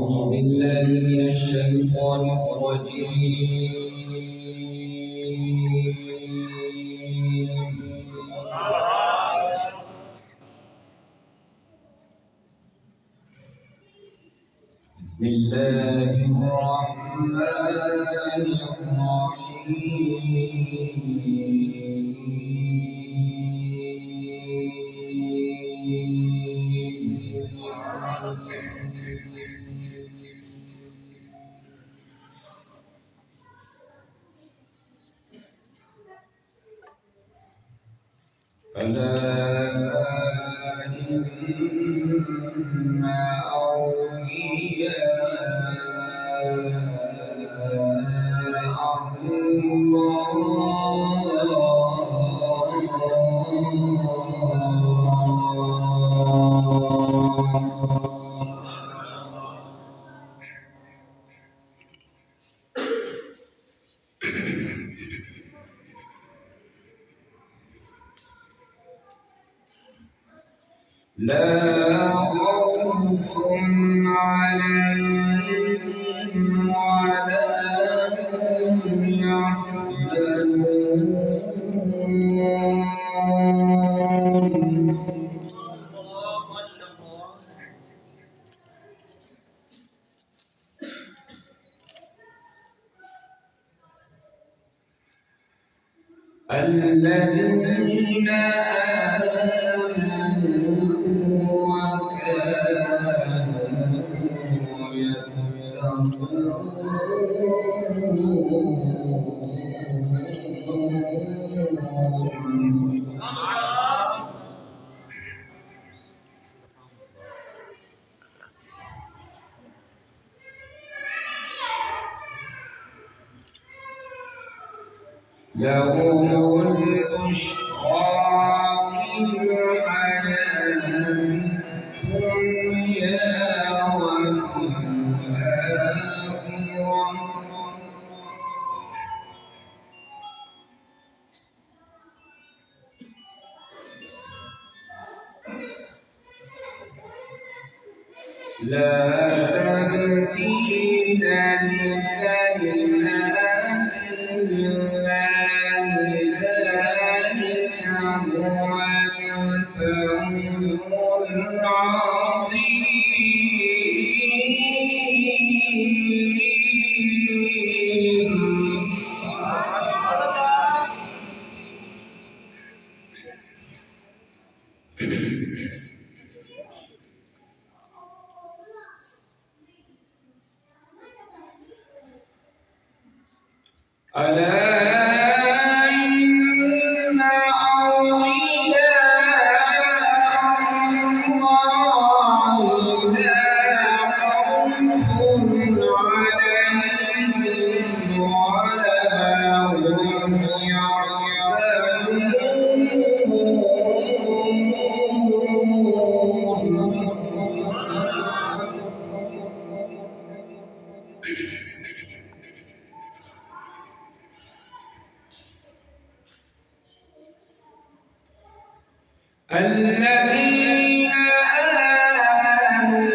أعوذ بالله من الشيطان الرجيم. بسم الله الرحمن ألا إن لا خوف عليهم ولا هم يحزنون. الذين آمنوا وكانوا يتقون. لهم البشرى في الحياة الدنيا وفي الآخرة. لا تبديل لكلمات الله، ذلك هو الفوز العظيم. ألا إن أولياء الله لا خوف عليهم ولا هم الذين آمنوا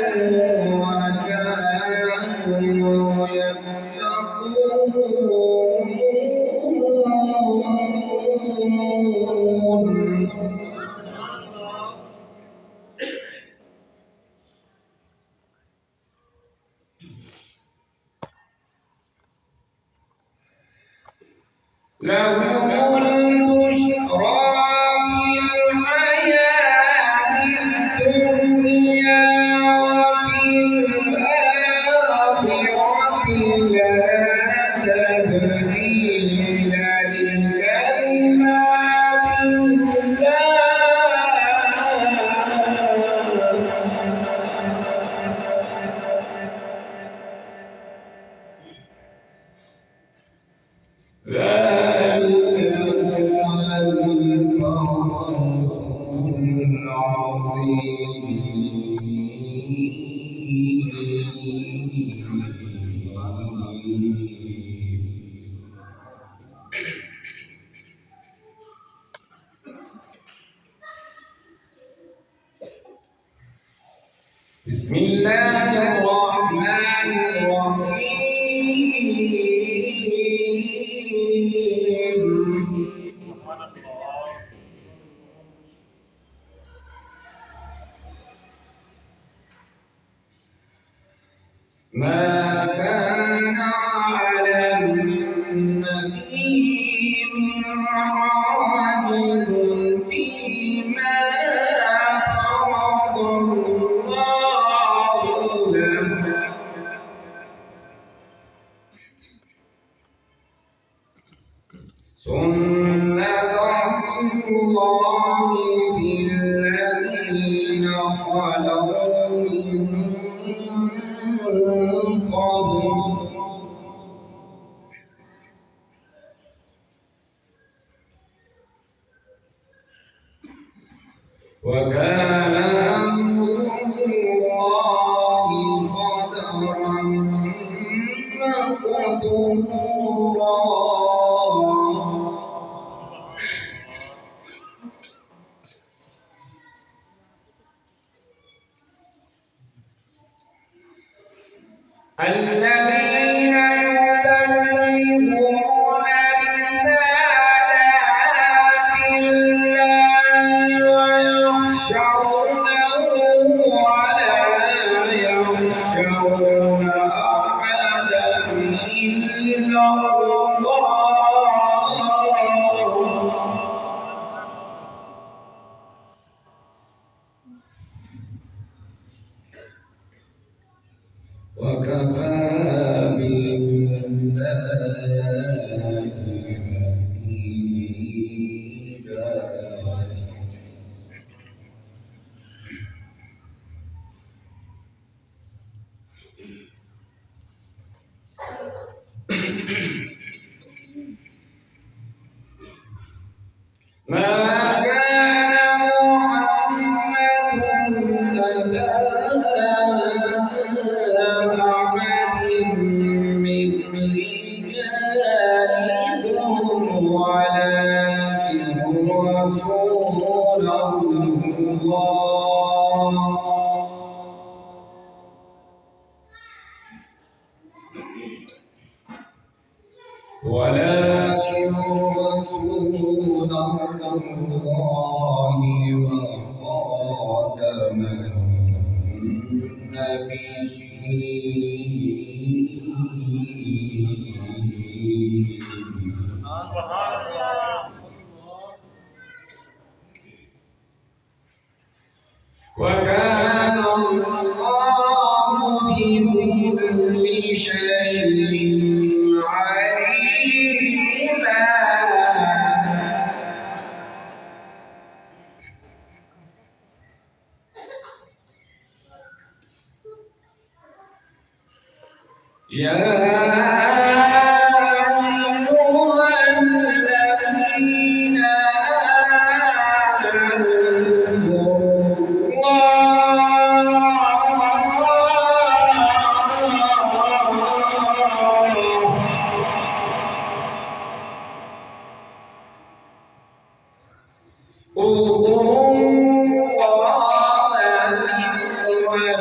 وكانوا يتقون. لهم البشرى في الحياة الدنيا وفي الآخرة. لا تبديل لكلمات الله، ذلك بسم الله الرحمن الرحيم ما كان على النبي من حرج فيما فرض الله له سنة الله في الذين خلوا من قبل وكان أمر الله قدرا مقدورا الذين يبلغون رسالات الله ويخشونه ولا يخشون أحدا إلا الله وكفى بالله حسيبا ما كان محمد أبا أحد من رجالكم ولكن رسول الله ولكن رسول الله وخاتم النبيين وكان الله بكل شيء عليما يا أيها الذين آمنوا اذكروا الله ذكرا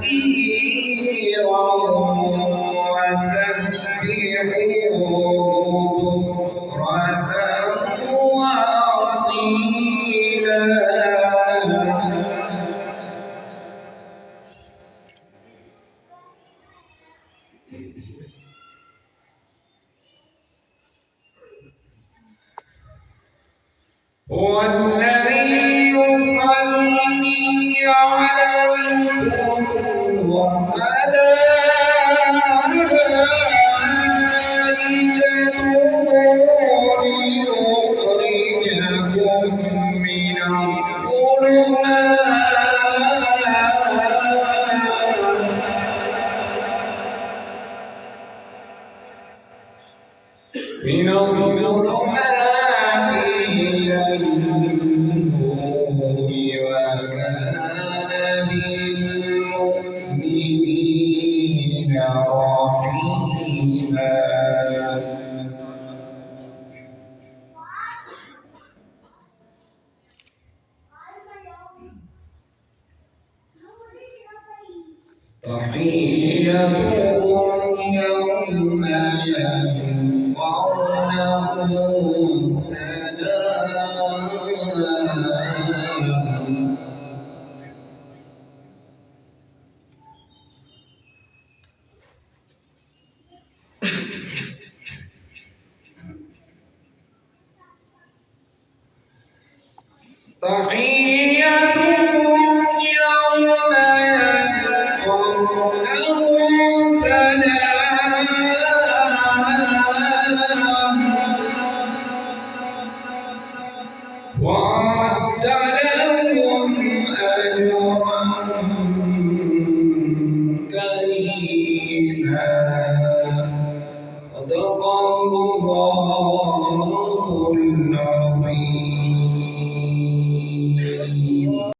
كثيرا وسبحوه بكرة وأصيلا هو الذي يصلي عليكم وملائكته ليخرجكم من الظلمات إلى النور تحيتهم يوم يلقونه